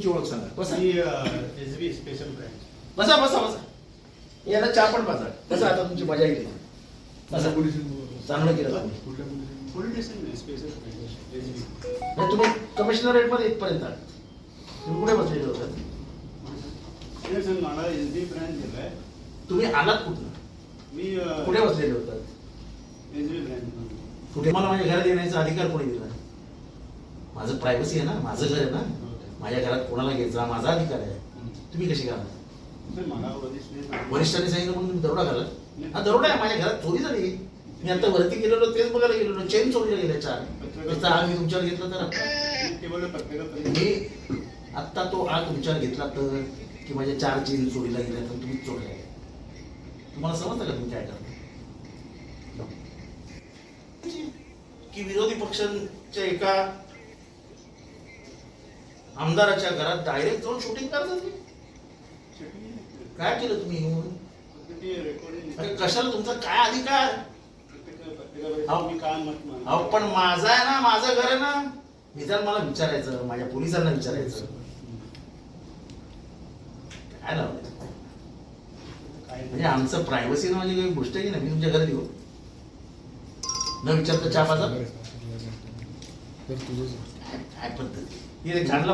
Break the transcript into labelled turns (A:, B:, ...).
A: तुमची ओळख सांगा. बसा
B: SB स्पेशल ब्रँच.
A: बसा बसा बसा. याला चहा पण पाजा. बसा, आता तुमची मजा येईल. बसा. चांगलं केलं तुम्ही.
B: Police station special branch SB.
A: नाही, तुम्ही कमिशनरेट मध्ये इथपर्यंत आले. तुम्ही कुठे बसलेले होतात?
B: सर मला SB ब्रँच दिलाय.
A: तुम्ही आलात कुठं?
B: मी
A: कुठे बसलेले होतात?
B: SB branch.
A: कुठे? मला माझ्या घरात येण्याचा अधिकार कोणी दिला? माझं प्रायव्हसी आहे ना, माझं घर आहे ना. माझ्या घरात कोणाला घ्यायचा माझा अधिकार आहे. तुम्ही कशी घाला?
B: सर मला
A: वरिष्ठांनी सांगितलं म्हणून तुम्ही दरोडा घाला? हा दरोडा आहे. माझ्या घरात चोरी झाली. मी आता वरती गेलेलो तेच बघायला गेलेलो. चेन चोरीला गेल्या 4. त्याचा आग मी तुमच्यावर घेतला तर मी आत्ता तो आग तुमच्यावर घेतला तर की माझ्या 4 चेन चोरीला गेल्या तर तुम्हीच चोरल्या. तुम्हाला समजतं का तुम्ही काय करता? की विरोधी पक्षांच्या एका आमदाराच्या घरात डायरेक्ट जाऊन शूटिंग करतात. काय केलं तुम्ही? अरे कशाला? तुमचा काय अधिकार? अहो पण माझा आहे ना, माझं घर आहे ना. निदान मला विचारायचं, माझ्या पोलिसांना विचारायचं. काय लावलं? म्हणजे आमचं प्रायव्हसी ना, माझी काही गोष्ट आहे ना. मी तुमच्या घरात येऊ न विचारता चहा पाजा? काय पद्धती? झाडला